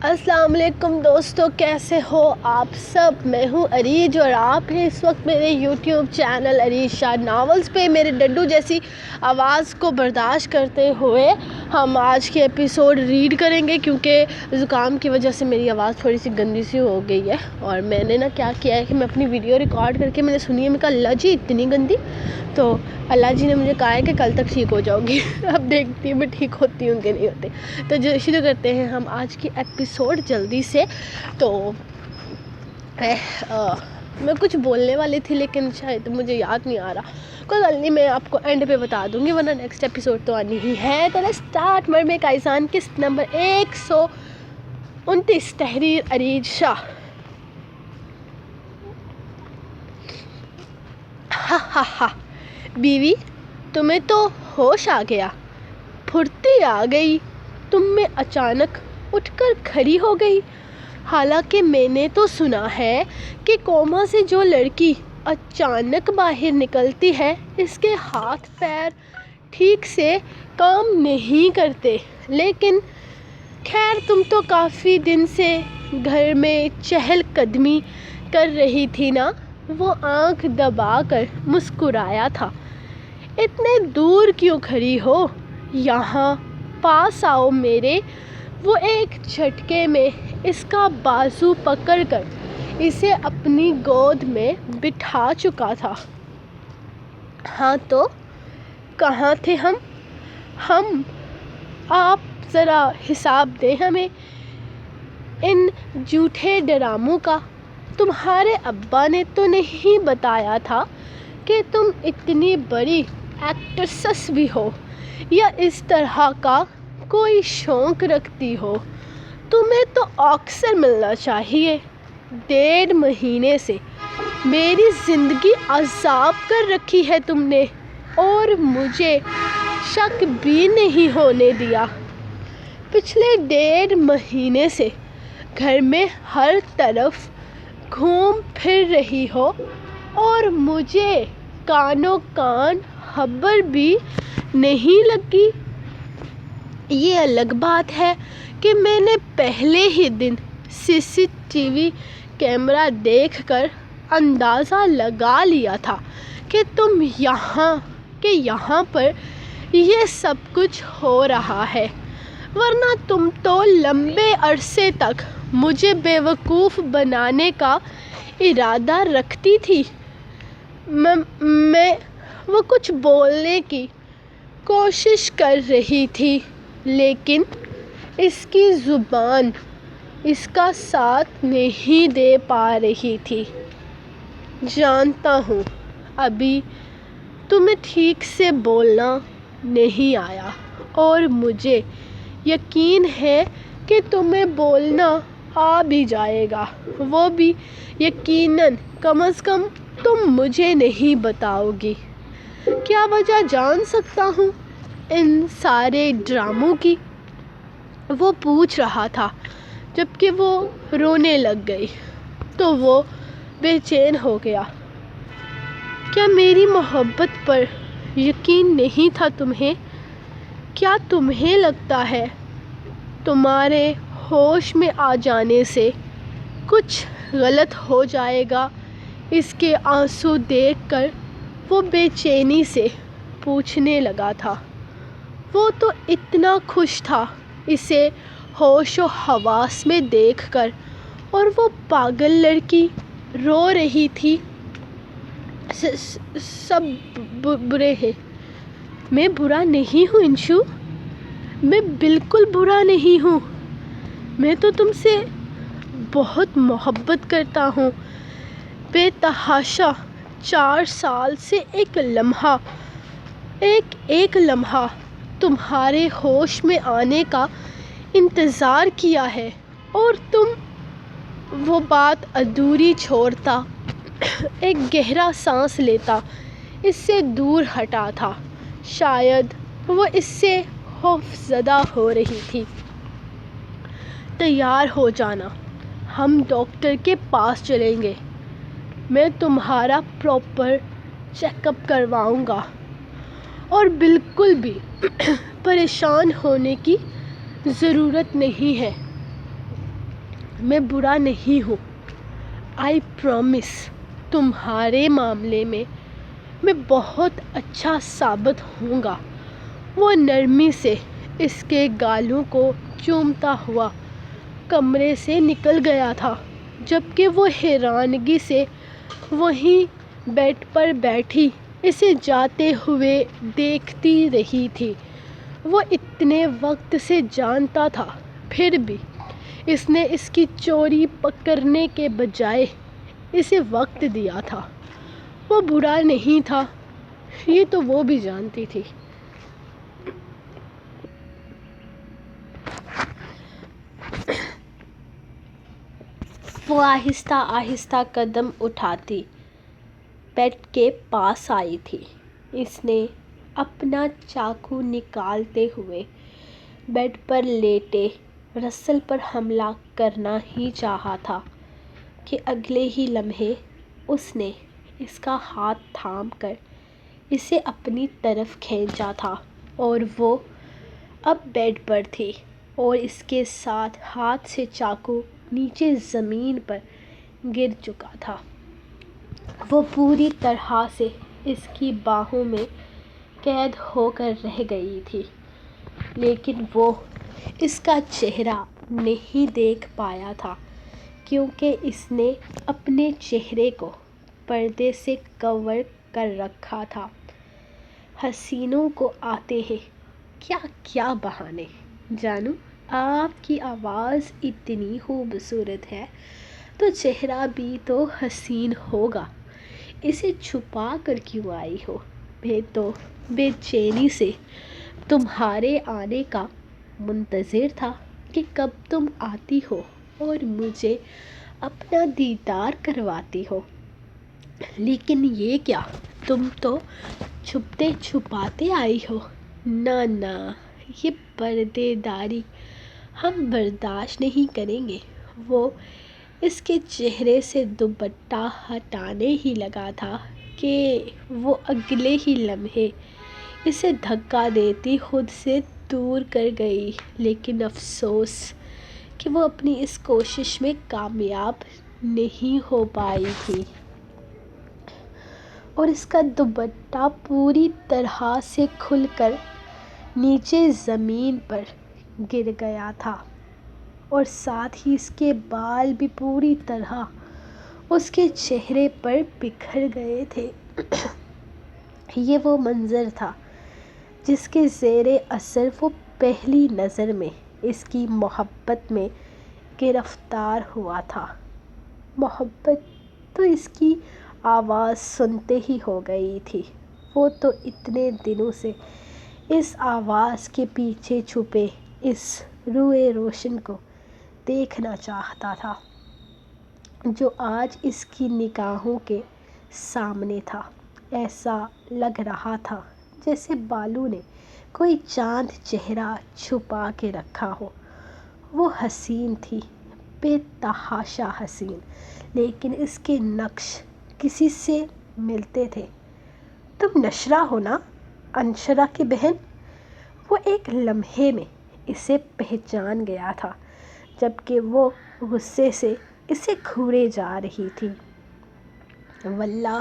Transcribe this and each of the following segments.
السلام علیکم دوستو، کیسے ہو آپ سب؟ میں ہوں عریج اور آپ ہیں اس وقت میرے یوٹیوب چینل عریج شاہ ناولز پہ میرے ڈڈو جیسی آواز کو برداشت کرتے ہوئے ہم آج کے ایپیسوڈ ریڈ کریں گے، کیونکہ زکام کی وجہ سے میری آواز تھوڑی سی گندی سی ہو گئی ہے۔ اور میں نے کیا کیا ہے کہ میں اپنی ویڈیو ریکارڈ کر کے میں نے سنی ہے، میں کہا اللہ جی اتنی گندی، تو اللہ جی نے مجھے کہا ہے کہ کل تک ٹھیک ہو جاؤ گی۔ اب دیکھتی ہوں میں ٹھیک ہوتی ہوں کہ نہیں ہوتی۔ تو جو شروع کرتے ہیں ہم آج کی ایپیسوڈ جلدی سے۔ تو میں کچھ بولنے والی تھی لیکن شاید مجھے یاد نہیں آ رہا، کوئی غلط نہیں، میں آپ کو اینڈ پہ بتا دوں گی، ورنہ نیکسٹ ایپیسوڈ تو آنی ہی ہے۔ تو اسٹارٹ مرمے کا احسان قسط نمبر 129، تحریر عریج شاہ۔ ہا ہا ہا، بیوی تمہیں تو ہوش آ گیا، پھرتی آ گئی، تم میں اچانک اٹھ کر کھڑی ہو گئی۔ حالانکہ میں نے تو سنا ہے کہ کوما سے جو لڑکی اچانک باہر نکلتی ہے اس کے ہاتھ پیر ٹھیک سے کام نہیں کرتے، لیکن خیر تم تو کافی دن سے گھر میں چہل قدمی کر رہی تھی نا؟ وہ آنکھ دبا کر مسکرایا تھا۔ اتنے دور کیوں کھڑی ہو؟ یہاں پاس آؤ میرے۔ وہ ایک جھٹکے میں اس کا بازو پکڑ کر اسے اپنی گود میں بٹھا چکا تھا۔ ہاں تو کہاں تھے ہم؟ آپ ذرا حساب دیں ہمیں ان جھوٹے ڈراموں کا۔ تمہارے ابا نے تو نہیں بتایا تھا کہ تم اتنی بڑی ایکٹریس بھی ہو یا اس طرح کا کوئی شوق رکھتی ہو؟ تمہیں تو آسکر ملنا چاہیے۔ 1.5 مہینے سے میری زندگی عذاب کر رکھی ہے تم نے، اور مجھے شک بھی نہیں ہونے دیا۔ پچھلے 1.5 مہینے سے گھر میں ہر طرف گھوم پھر رہی ہو اور مجھے کانوں کان خبر بھی نہیں لگی۔ یہ الگ بات ہے کہ میں نے پہلے ہی دن CCTV کیمرہ دیکھ کر اندازہ لگا لیا تھا کہ یہاں پر یہ سب کچھ ہو رہا ہے، ورنہ تم تو لمبے عرصے تک مجھے بیوقوف بنانے کا ارادہ رکھتی تھی۔ وہ کچھ بولنے کی کوشش کر رہی تھی لیکن اس کی زبان اس کا ساتھ نہیں دے پا رہی تھی۔ جانتا ہوں ابھی تمہیں ٹھیک سے بولنا نہیں آیا، اور مجھے یقین ہے کہ تمہیں بولنا آ بھی جائے گا، وہ بھی یقیناً کم از کم تم مجھے نہیں بتاؤ گی۔ کیا وجہ جان سکتا ہوں ان سارے ڈراموں کی؟ وہ پوچھ رہا تھا جبکہ وہ رونے لگ گئی تو وہ بے چین ہو گیا۔ کیا میری محبت پر یقین نہیں تھا تمہیں؟ کیا تمہیں لگتا ہے تمہارے ہوش میں آ جانے سے کچھ غلط ہو جائے گا؟ اس کے آنسو دیکھ کر وہ بے چینی سے پوچھنے لگا تھا۔ وہ تو اتنا خوش تھا اسے ہوش و حواس میں دیکھ کر، اور وہ پاگل لڑکی رو رہی تھی۔ سب برے ہیں۔ میں برا نہیں ہوں انشو، میں بالکل برا نہیں ہوں۔ میں تو تم سے بہت محبت کرتا ہوں۔ بے تحاشا 4 سال سے ایک لمحہ تمہارے ہوش میں آنے کا انتظار کیا ہے، اور تم وہ بات ادھوری چھوڑتا، ایک گہرا سانس لیتا، اس سے دور ہٹا تھا۔ شاید وہ اس سے خوفزدہ ہو رہی تھی۔ تیار ہو جانا، ہم ڈاکٹر کے پاس چلیں گے، میں تمہارا پراپر چیک اپ کرواؤں گا، اور بالکل بھی پریشان ہونے کی ضرورت نہیں ہے۔ میں برا نہیں ہوں، آئی پرومس تمہارے معاملے میں بہت اچھا ثابت ہوں گا۔ وہ نرمی سے اس کے گالوں کو چومتا ہوا کمرے سے نکل گیا تھا، جبکہ وہ حیرانگی سے وہیں بیڈ پر بیٹھی اسے جاتے ہوئے دیکھتی رہی تھی۔ وہ اتنے وقت سے جانتا تھا، پھر بھی اس نے اس کی چوری پکڑنے کے بجائے اسے وقت دیا تھا۔ وہ برا نہیں تھا، یہ تو وہ بھی جانتی تھی۔ وہ آہستہ آہستہ قدم اٹھاتی بیڈ کے پاس آئی تھی۔ اس نے اپنا چاقو نکالتے ہوئے بیڈ پر لیٹے رسل پر حملہ کرنا ہی چاہا تھا کہ اگلے ہی لمحے اس نے اس کا ہاتھ تھام کر اسے اپنی طرف کھینچا تھا، اور وہ اب بیڈ پر تھی اور اس کے ساتھ ہاتھ سے چاقو نیچے زمین پر گر چکا تھا۔ وہ پوری طرح سے اس کی باہوں میں قید ہو کر رہ گئی تھی، لیکن وہ اس کا چہرہ نہیں دیکھ پایا تھا، کیونکہ اس نے اپنے چہرے کو پردے سے کور کر رکھا تھا۔ حسینوں کو آتے ہیں کیا کیا بہانے۔ جانو، آپ کی آواز اتنی خوبصورت ہے تو چہرہ بھی تو حسین ہوگا، اسے چھپا کر کیوں آئی ہو؟ میں تو بے چینی سے تمہارے آنے کا منتظر تھا کہ کب تم آتی ہو اور مجھے اپنا دیدار کرواتی ہو، لیکن یہ کیا، تم تو چھپتے چھپاتے آئی ہو۔ نہ نہ، یہ پردے داری ہم برداشت نہیں کریں گے۔ وہ اس کے چہرے سے دوپٹہ ہٹانے ہی لگا تھا کہ وہ اگلے ہی لمحے اسے دھکا دیتی خود سے دور کر گئی، لیکن افسوس کہ وہ اپنی اس کوشش میں کامیاب نہیں ہو پائی تھی، اور اس کا دوپٹہ پوری طرح سے کھل کر نیچے زمین پر گر گیا تھا، اور ساتھ ہی اس کے بال بھی پوری طرح اس کے چہرے پر بکھر گئے تھے۔ یہ وہ منظر تھا جس کے زیر اثر وہ پہلی نظر میں اس کی محبت میں گرفتار ہوا تھا۔ محبت تو اس کی آواز سنتے ہی ہو گئی تھی۔ وہ تو اتنے دنوں سے اس آواز کے پیچھے چھپے اس روئے روشن کو دیکھنا چاہتا تھا، جو آج اس کی نگاہوں کے سامنے تھا۔ ایسا لگ رہا تھا جیسے بالو نے کوئی چاند چہرہ چھپا کے رکھا ہو۔ وہ حسین تھی، بے تحاشا حسین، لیکن اس کے نقش کسی سے ملتے تھے۔ تم نشرہ ہو نا، انشرہ کی بہن؟ وہ ایک لمحے میں اسے پہچان گیا تھا، جبکہ وہ غصے سے اسے گھورے جا رہی تھی۔ واللہ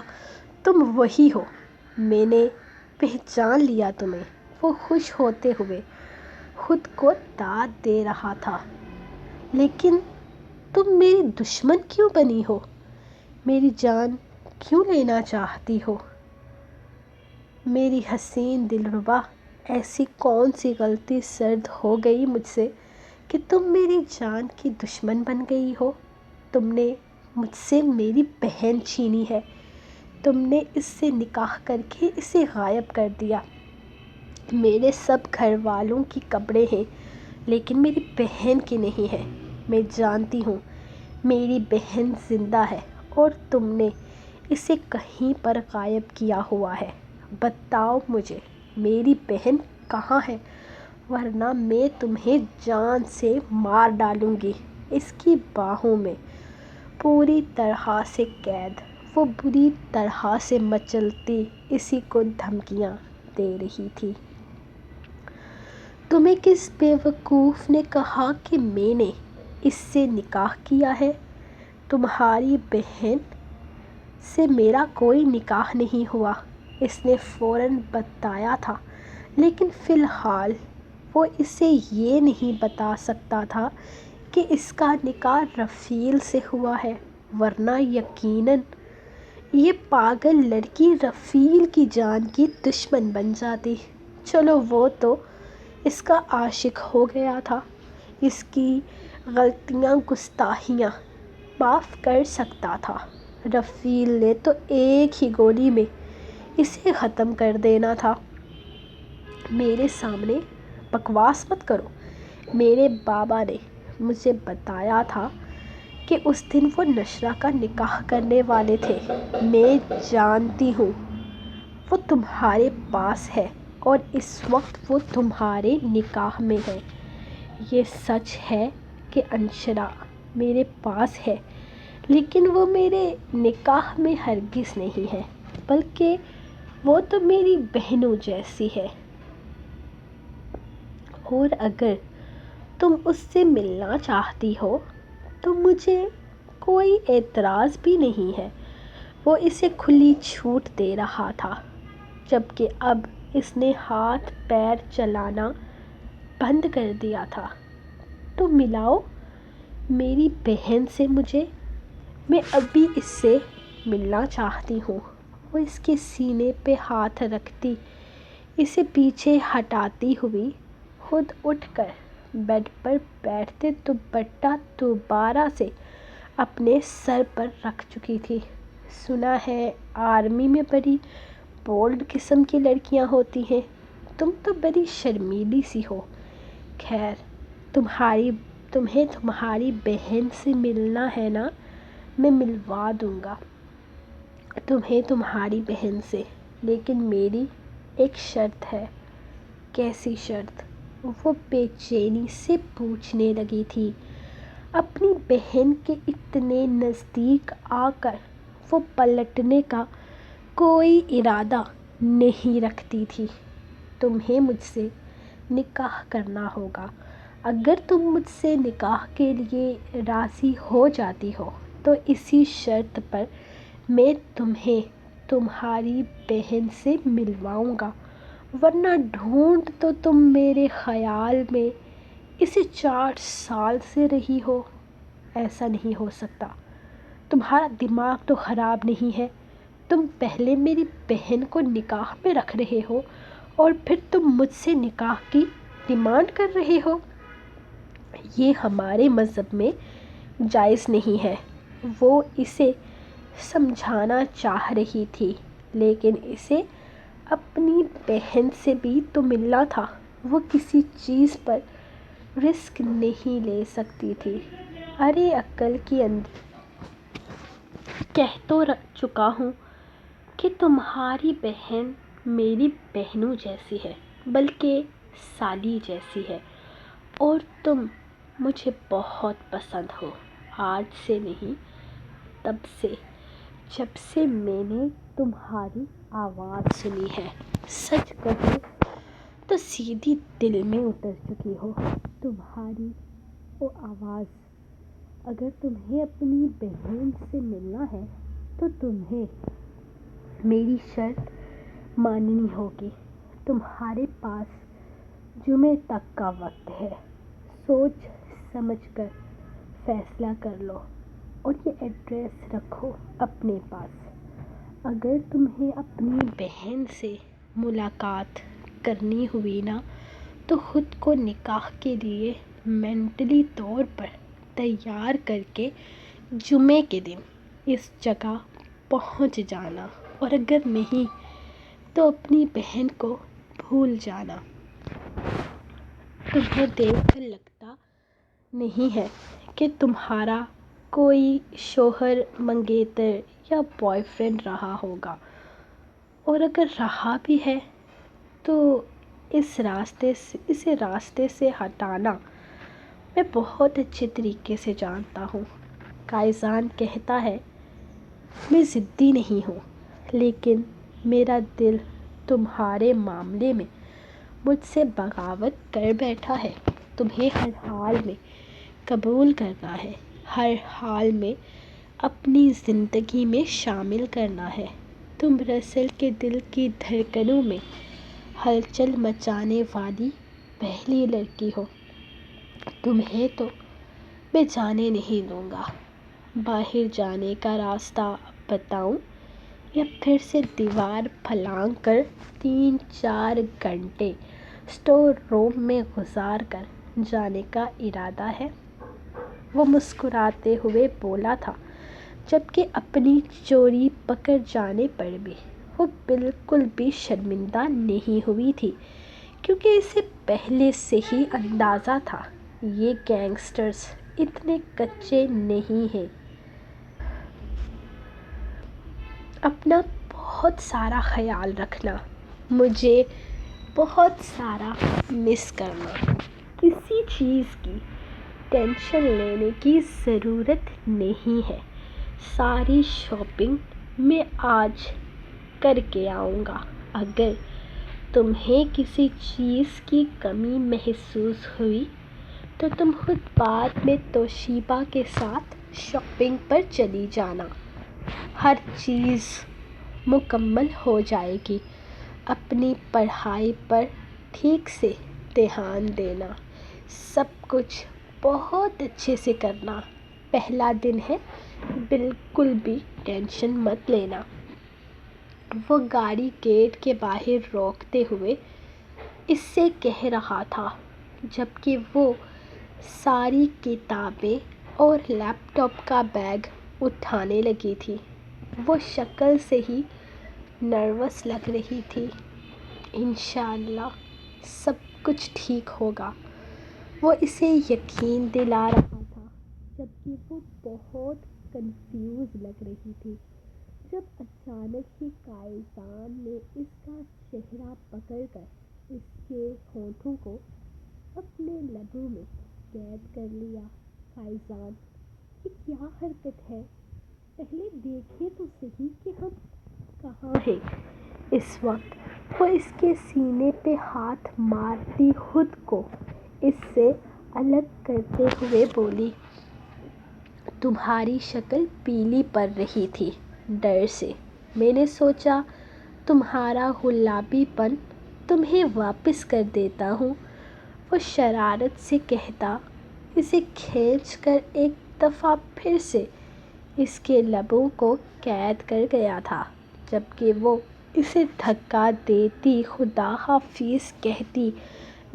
تم وہی ہو، میں نے پہچان لیا تمہیں۔ وہ خوش ہوتے ہوئے خود کو داد دے رہا تھا۔ لیکن تم میری دشمن کیوں بنی ہو؟ میری جان کیوں لینا چاہتی ہو؟ میری حسین دلربا، ایسی کون سی غلطی سرد ہو گئی مجھ سے کہ تم میری جان کی دشمن بن گئی ہو؟ تم نے مجھ سے میری بہن چھینی ہے، تم نے اس سے نکاح کر کے اسے غائب کر دیا۔ میرے سب گھر والوں کی قبریں ہیں، لیکن میری بہن کی نہیں ہے۔ میں جانتی ہوں میری بہن زندہ ہے، اور تم نے اسے کہیں پر غائب کیا ہوا ہے۔ بتاؤ مجھے میری بہن کہاں ہے، ورنہ میں تمہیں جان سے مار ڈالوں گی۔ اس کی باہوں میں پوری طرح سے قید، وہ بری طرح سے مچلتی اسی کو دھمکیاں دے رہی تھی۔ تمہیں کس بے وقوف نے کہا کہ میں نے اس سے نکاح کیا ہے؟ تمہاری بہن سے میرا کوئی نکاح نہیں ہوا، اس نے فوراً بتایا تھا، لیکن فی الحال وہ اسے یہ نہیں بتا سکتا تھا کہ اس کا نکاح رفیل سے ہوا ہے، ورنہ یقیناً یہ پاگل لڑکی رفیل کی جان کی دشمن بن جاتی۔ چلو وہ تو اس کا عاشق ہو گیا تھا، اس کی غلطیاں گستاخیاں معاف کر سکتا تھا۔ رفیل نے تو ایک ہی گولی میں اسے ختم کر دینا تھا۔ میرے سامنے بکواس مت کرو، میرے بابا نے مجھے بتایا تھا کہ اس دن وہ نشرہ کا نکاح کرنے والے تھے۔ میں جانتی ہوں وہ تمہارے پاس ہے اور اس وقت وہ تمہارے نکاح میں ہے۔ یہ سچ ہے کہ انشرہ میرے پاس ہے، لیکن وہ میرے نکاح میں ہرگز نہیں ہے، بلکہ وہ تو میری بہنوں جیسی ہے، اور اگر تم اس سے ملنا چاہتی ہو تو مجھے کوئی اعتراض بھی نہیں ہے۔ وہ اسے کھلی چھوٹ دے رہا تھا، جبکہ اب اس نے ہاتھ پیر چلانا بند کر دیا تھا۔ تو ملاؤ میری بہن سے مجھے، میں ابھی اس سے ملنا چاہتی ہوں۔ وہ اس کے سینے پہ ہاتھ رکھتی، اسے پیچھے ہٹاتی ہوئی خود اٹھ کر بیڈ پر بیٹھتے دوپٹہ دوبارہ سے اپنے سر پر رکھ چکی تھی۔ سنا ہے آرمی میں بڑی بولڈ قسم کی لڑکیاں ہوتی ہیں، تم تو بڑی شرمیلی سی ہو۔ خیر، تمہیں تمہاری بہن سے ملنا ہے نا، میں ملوا دوں گا تمہیں تمہاری بہن سے، لیکن میری ایک شرط ہے۔ کیسی شرط؟ وہ بے چینی سے پوچھنے لگی تھی۔ اپنی بہن کے اتنے نزدیک آ کر وہ پلٹنے کا کوئی ارادہ نہیں رکھتی تھی۔ تمہیں مجھ سے نکاح کرنا ہوگا۔ اگر تم مجھ سے نکاح کے لیے راضی ہو جاتی ہو تو اسی شرط پر میں تمہیں تمہاری بہن سے ملواؤں گا، ورنہ ڈھونڈ تو تم میرے خیال میں اسے 4 سال سے رہی ہو۔ ایسا نہیں ہو سکتا، تمہارا دماغ تو خراب نہیں ہے؟ تم پہلے میری بہن کو نکاح میں رکھ رہے ہو اور پھر تم مجھ سے نکاح کی ڈیمانڈ کر رہے ہو۔ یہ ہمارے مذہب میں جائز نہیں ہے۔ وہ اسے سمجھانا چاہ رہی تھی، لیکن اسے اپنی بہن سے بھی تو ملنا تھا۔ وہ کسی چیز پر رسک نہیں لے سکتی تھی۔ ارے عقل کی اندھی، کہہ تو چکا ہوں کہ تمہاری بہن میری بہنوں جیسی ہے، بلکہ سالی جیسی ہے، اور تم مجھے بہت پسند ہو۔ آج سے نہیں، تب سے، جب سے میں نے تمہاری آواز سنی ہے۔ سچ کہوں تو سیدھی دل میں اتر چکی ہو تمہاری وہ آواز۔ اگر تمہیں اپنی بہن سے ملنا ہے تو تمہیں میری شرط ماننی ہوگی۔ تمہارے پاس جمعے تک کا وقت ہے، سوچ سمجھ کر فیصلہ کر لو، اور یہ ایڈریس رکھو اپنے پاس۔ اگر تمہیں اپنی بہن سے ملاقات کرنی ہوئی نا، تو خود کو نکاح کے لیے مینٹلی طور پر تیار کر کے جمعے کے دن اس جگہ پہنچ جانا، اور اگر نہیں تو اپنی بہن کو بھول جانا۔ تمہیں دیکھ کر لگتا نہیں ہے کہ تمہارا کوئی شوہر منگیتر یا بوائے فرینڈ رہا ہوگا، اور اگر رہا بھی ہے تو اسے راستے سے ہٹانا میں بہت اچھے طریقے سے جانتا ہوں۔ قائزان کہتا ہے میں ضدی نہیں ہوں، لیکن میرا دل تمہارے معاملے میں مجھ سے بغاوت کر بیٹھا ہے۔ تمہیں ہر حال میں قبول کرنا ہے، ہر حال میں اپنی زندگی میں شامل کرنا ہے۔ تم رسل کے دل کی دھڑکنوں میں ہلچل مچانے والی پہلی لڑکی ہو۔ تمہیں تو میں جانے نہیں دوں گا۔ باہر جانے کا راستہ بتاؤں یا پھر سے دیوار پھلانگ کر 3-4 گھنٹے اسٹور روم میں گزار کر جانے کا ارادہ ہے؟ وہ مسکراتے ہوئے بولا تھا، جبکہ اپنی چوری پکڑ جانے پر بھی وہ بالکل بھی شرمندہ نہیں ہوئی تھی، کیونکہ اسے پہلے سے ہی اندازہ تھا یہ گینگسٹرز اتنے کچے نہیں ہیں۔ اپنا بہت سارا خیال رکھنا، مجھے بہت سارا مس کرنا۔ کسی چیز کی ٹینشن لینے کی ضرورت نہیں ہے۔ ساری شاپنگ میں آج کر کے آؤں گا۔ اگر تمہیں کسی چیز کی کمی محسوس ہوئی تو تم خود بعد میں توشیبا کے ساتھ شاپنگ پر چلی جانا۔ ہر چیز مکمل ہو جائے گی۔ اپنی پڑھائی پر ٹھیک سے دھیان دینا، سب کچھ بہت اچھے سے کرنا۔ پہلا دن ہے، بالکل بھی ٹینشن مت لینا۔ وہ گاڑی گیٹ کے باہر روکتے ہوئے اس سے کہہ رہا تھا، جبکہ وہ ساری کتابیں اور لیپ ٹاپ کا بیگ اٹھانے لگی تھی۔ وہ شکل سے ہی نروس لگ رہی تھی۔ انشاءاللہ سب کچھ ٹھیک ہوگا، وہ اسے یقین دلا رہا تھا، جبکہ وہ بہت کنفیوز لگ رہی تھی۔ جب اچانک ہی قائزان نے اس کا چہرہ پکڑ کر اس کے ہونٹوں کو اپنے لبوں میں قید کر لیا۔ قائزان، یہ کیا حرکت ہے؟ پہلے دیکھیں تو صحیح کہ ہم کہاں ہیں۔ اس وقت وہ اس کے سینے پہ ہاتھ مارتی خود کو اس سے الگ کرتے ہوئے بولی، تمہاری شکل پیلی پڑ رہی تھی ڈر سے۔ میں نے سوچا تمہارا غلابی پن تمہیں واپس کر دیتا ہوں۔ وہ شرارت سے کہتا اسے کھینچ کر ایک دفعہ پھر سے اس کے لبوں کو قید کر گیا تھا، جبکہ وہ اسے دھکا دیتی خدا حافظ کہتی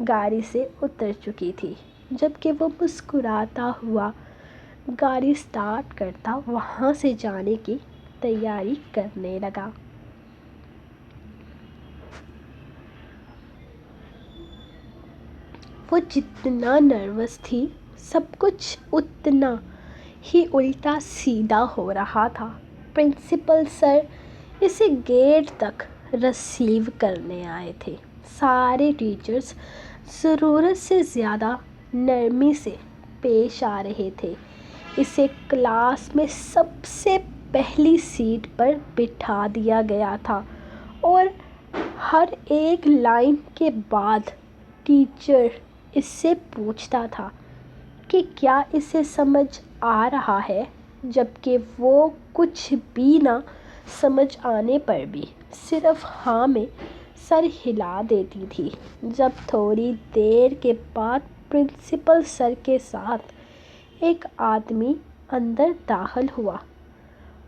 گاڑی سے اتر چکی تھی، جبکہ وہ مسکراتا ہوا گاڑی سٹارٹ کرتا وہاں سے جانے کی تیاری کرنے لگا۔ وہ جتنا نروس تھی، سب کچھ اتنا ہی الٹا سیدھا ہو رہا تھا۔ پرنسپل سر اسے گیٹ تک ریسیو کرنے آئے تھے۔ سارے ٹیچرز ضرورت سے زیادہ نرمی سے پیش آ رہے تھے۔ اسے کلاس میں سب سے پہلی سیٹ پر بٹھا دیا گیا تھا اور ہر ایک لائن کے بعد ٹیچر اس سے پوچھتا تھا کہ کیا اسے سمجھ آ رہا ہے، جبکہ وہ کچھ بھی نہ سمجھ آنے پر بھی صرف ہاں میں سر ہلا دیتی تھی۔ جب تھوڑی دیر کے بعد پرنسپل سر کے ساتھ ایک آدمی اندر داخل ہوا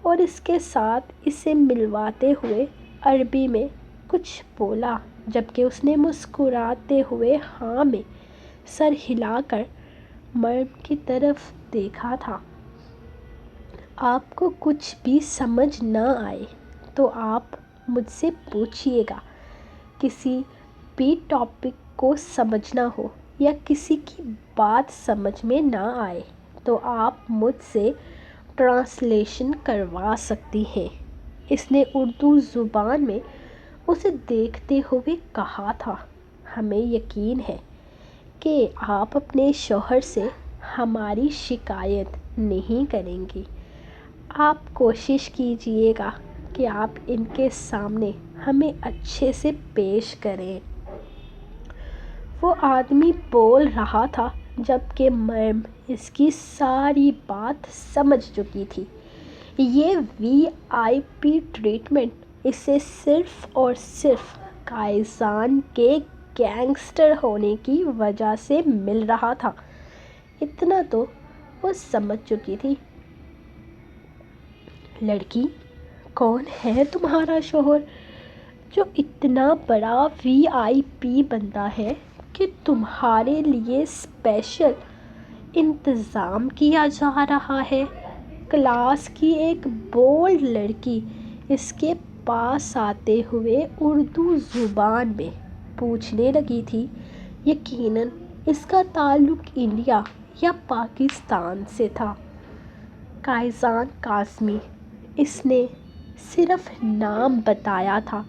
اور اس کے ساتھ اسے ملواتے ہوئے عربی میں کچھ بولا، جبکہ اس نے مسکراتے ہوئے ہاں میں سر ہلا کر مرم کی طرف دیکھا تھا، آپ کو کچھ بھی سمجھ نہ آئے تو آپ مجھ سے پوچھئے گا۔ کسی بھی ٹاپک کو سمجھنا ہو یا کسی کی بات سمجھ میں نہ آئے تو آپ مجھ سے ٹرانسلیشن کروا سکتی ہیں، اس نے اردو زبان میں اسے دیکھتے ہوئے کہا تھا۔ ہمیں یقین ہے کہ آپ اپنے شوہر سے ہماری شکایت نہیں کریں گی۔ آپ کوشش کیجئے گا کہ آپ ان کے سامنے ہمیں اچھے سے پیش کریں۔ وہ آدمی بول رہا تھا جبکہ مریم اس کی ساری بات سمجھ چکی تھی۔ یہ VIP ٹریٹمنٹ اسے صرف اور صرف کائزان کے گینگسٹر ہونے کی وجہ سے مل رہا تھا۔ اتنا تو وہ سمجھ چکی تھی۔ لڑکی، کون ہے تمہارا شوہر جو اتنا بڑا VIP بندہ ہے کہ تمہارے لیے اسپیشل انتظام کیا جا رہا ہے؟ کلاس کی ایک بولڈ لڑکی اس کے پاس آتے ہوئے اردو زبان میں پوچھنے لگی تھی۔ یقیناً اس کا تعلق انڈیا یا پاکستان سے تھا۔ کائزان کاظمی، اس نے صرف نام بتایا تھا،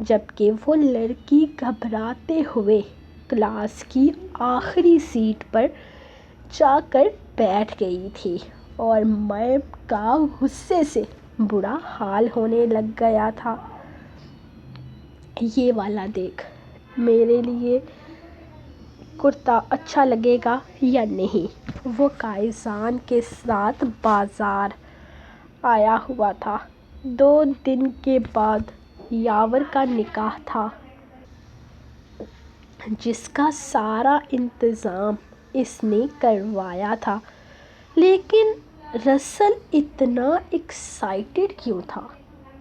جبکہ وہ لڑکی گھبراتے ہوئے کلاس کی آخری سیٹ پر جا کر بیٹھ گئی تھی اور مریم کا غصے سے برا حال ہونے لگ گیا تھا۔ یہ والا دیکھ، میرے لیے کرتا اچھا لگے گا یا نہیں؟ وہ کائزان کے ساتھ بازار آیا ہوا تھا۔ 2 دن کے بعد یاور کا نکاح تھا، جس کا سارا انتظام اس نے کروایا تھا۔ لیکن رسل اتنا ایکسائٹڈ کیوں تھا؟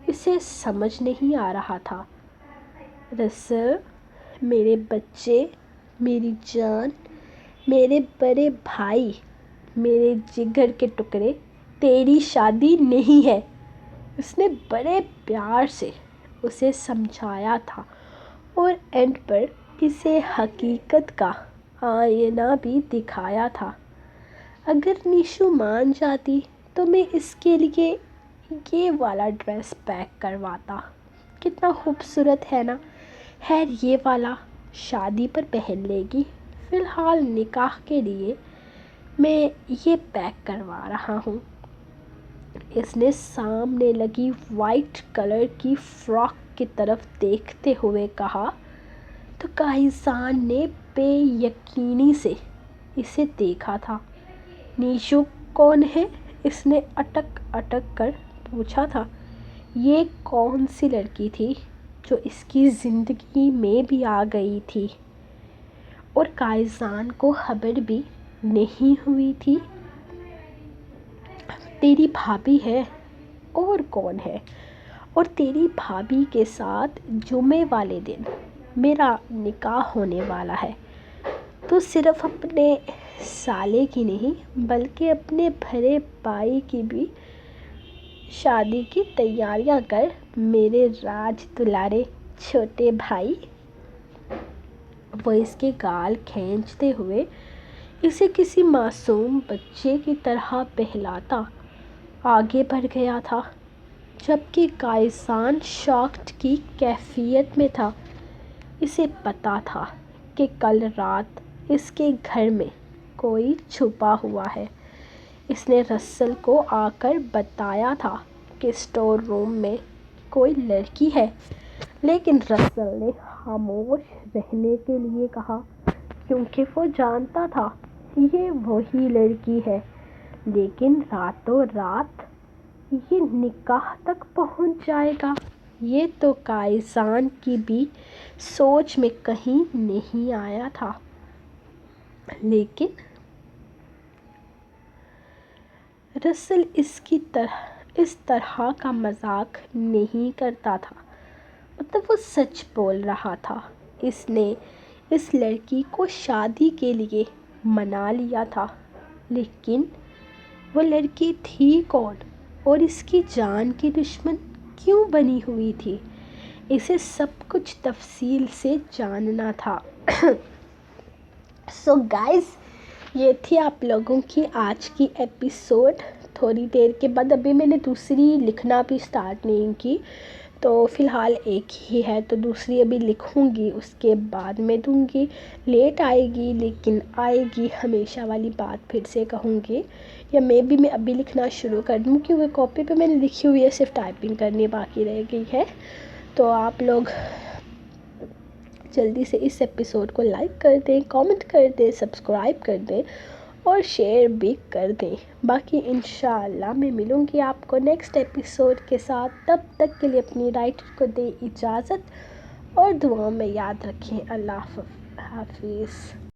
اسے سمجھ نہیں آ رہا تھا۔ رسل، میرے بچے، میری جان، میرے بڑے بھائی، میرے جگر کے ٹکڑے، تیری شادی نہیں ہے۔ اس نے بڑے پیار سے اسے سمجھایا تھا اور اینڈ پر اسے حقیقت کا آئینہ بھی دکھایا تھا۔ اگر نیشو مان جاتی تو میں اس کے لیے یہ والا ڈریس پیک کرواتا۔ کتنا خوبصورت ہے نا؟ خیر، یہ والا شادی پر پہن لے گی۔ فی الحال نکاح کے لیے میں یہ پیک کروا رہا ہوں۔ اس نے سامنے لگی وائٹ کلر کی فراک کی طرف دیکھتے ہوئے کہا۔ تو کائزان نے بے یقینی سے اسے دیکھا تھا۔ نیشو کون ہے؟ اس نے اٹک اٹک کر پوچھا تھا۔ یہ کون سی لڑکی تھی جو اس کی زندگی میں بھی آ گئی تھی اور کائزان کو خبر بھی نہیں ہوئی تھی؟ تیری بھابھی ہے، اور کون ہے؟ اور تیری بھابھی کے ساتھ جمعے والے دن میرا نکاح ہونے والا ہے۔ تو صرف اپنے سالے کی نہیں بلکہ اپنے بڑے بھائی کی بھی شادی کی تیاریاں کر، میرے راج دلارے چھوٹے بھائی۔ وہ اس کے گال کھینچتے ہوئے اسے کسی معصوم بچے کی طرح بہلاتا آگے بڑھ گیا تھا، جبکہ کائزان شاکڈ کی کیفیت میں تھا۔ اسے پتا تھا کہ کل رات اس کے گھر میں کوئی چھپا ہوا ہے۔ اس نے رسل کو آ کر بتایا تھا کہ اسٹور روم میں کوئی لڑکی ہے، لیکن رسل نے خاموش رہنے کے لیے کہا، کیونکہ وہ جانتا تھا یہ وہی لڑکی ہے۔ لیکن راتوں رات یہ نکاح تک پہنچ جائے گا، یہ تو کائزان کی بھی سوچ میں کہیں نہیں آیا تھا۔ لیکن رسل اس طرح کا مذاق نہیں کرتا تھا، مطلب وہ سچ بول رہا تھا۔ اس نے اس لڑکی کو شادی کے لیے منا لیا تھا، لیکن وہ لڑکی تھی کون اور اس کی جان کی دشمن کیوں بنی ہوئی تھی؟ اسے سب کچھ تفصیل سے جاننا تھا۔ سو گائز، یہ تھی آپ لوگوں کی آج کی ایپیسوڈ۔ تھوڑی دیر کے بعد ابھی میں نے دوسری لکھنا بھی سٹارٹ نہیں کی، تو فی الحال ایک ہی ہے، تو دوسری ابھی لکھوں گی، اس کے بعد میں دوں گی۔ لیٹ آئے گی لیکن آئے گی، ہمیشہ والی بات پھر سے کہوں گی، یا میں ابھی لکھنا شروع کر دوں، کیونکہ کاپی پہ میں نے لکھی ہوئی ہے، صرف ٹائپنگ کرنی باقی رہ گئی ہے۔ تو آپ لوگ جلدی سے اس ایپیسوڈ کو لائک کر دیں، کامنٹ کر دیں، سبسکرائب کر دیں اور شیئر بھی کر دیں۔ باقی انشاءاللہ میں ملوں گی آپ کو نیکسٹ ایپیسوڈ کے ساتھ، تب تک کے لیے اپنی رائٹر کو دیں اجازت اور دعاؤں میں یاد رکھیں۔ اللہ حافظ۔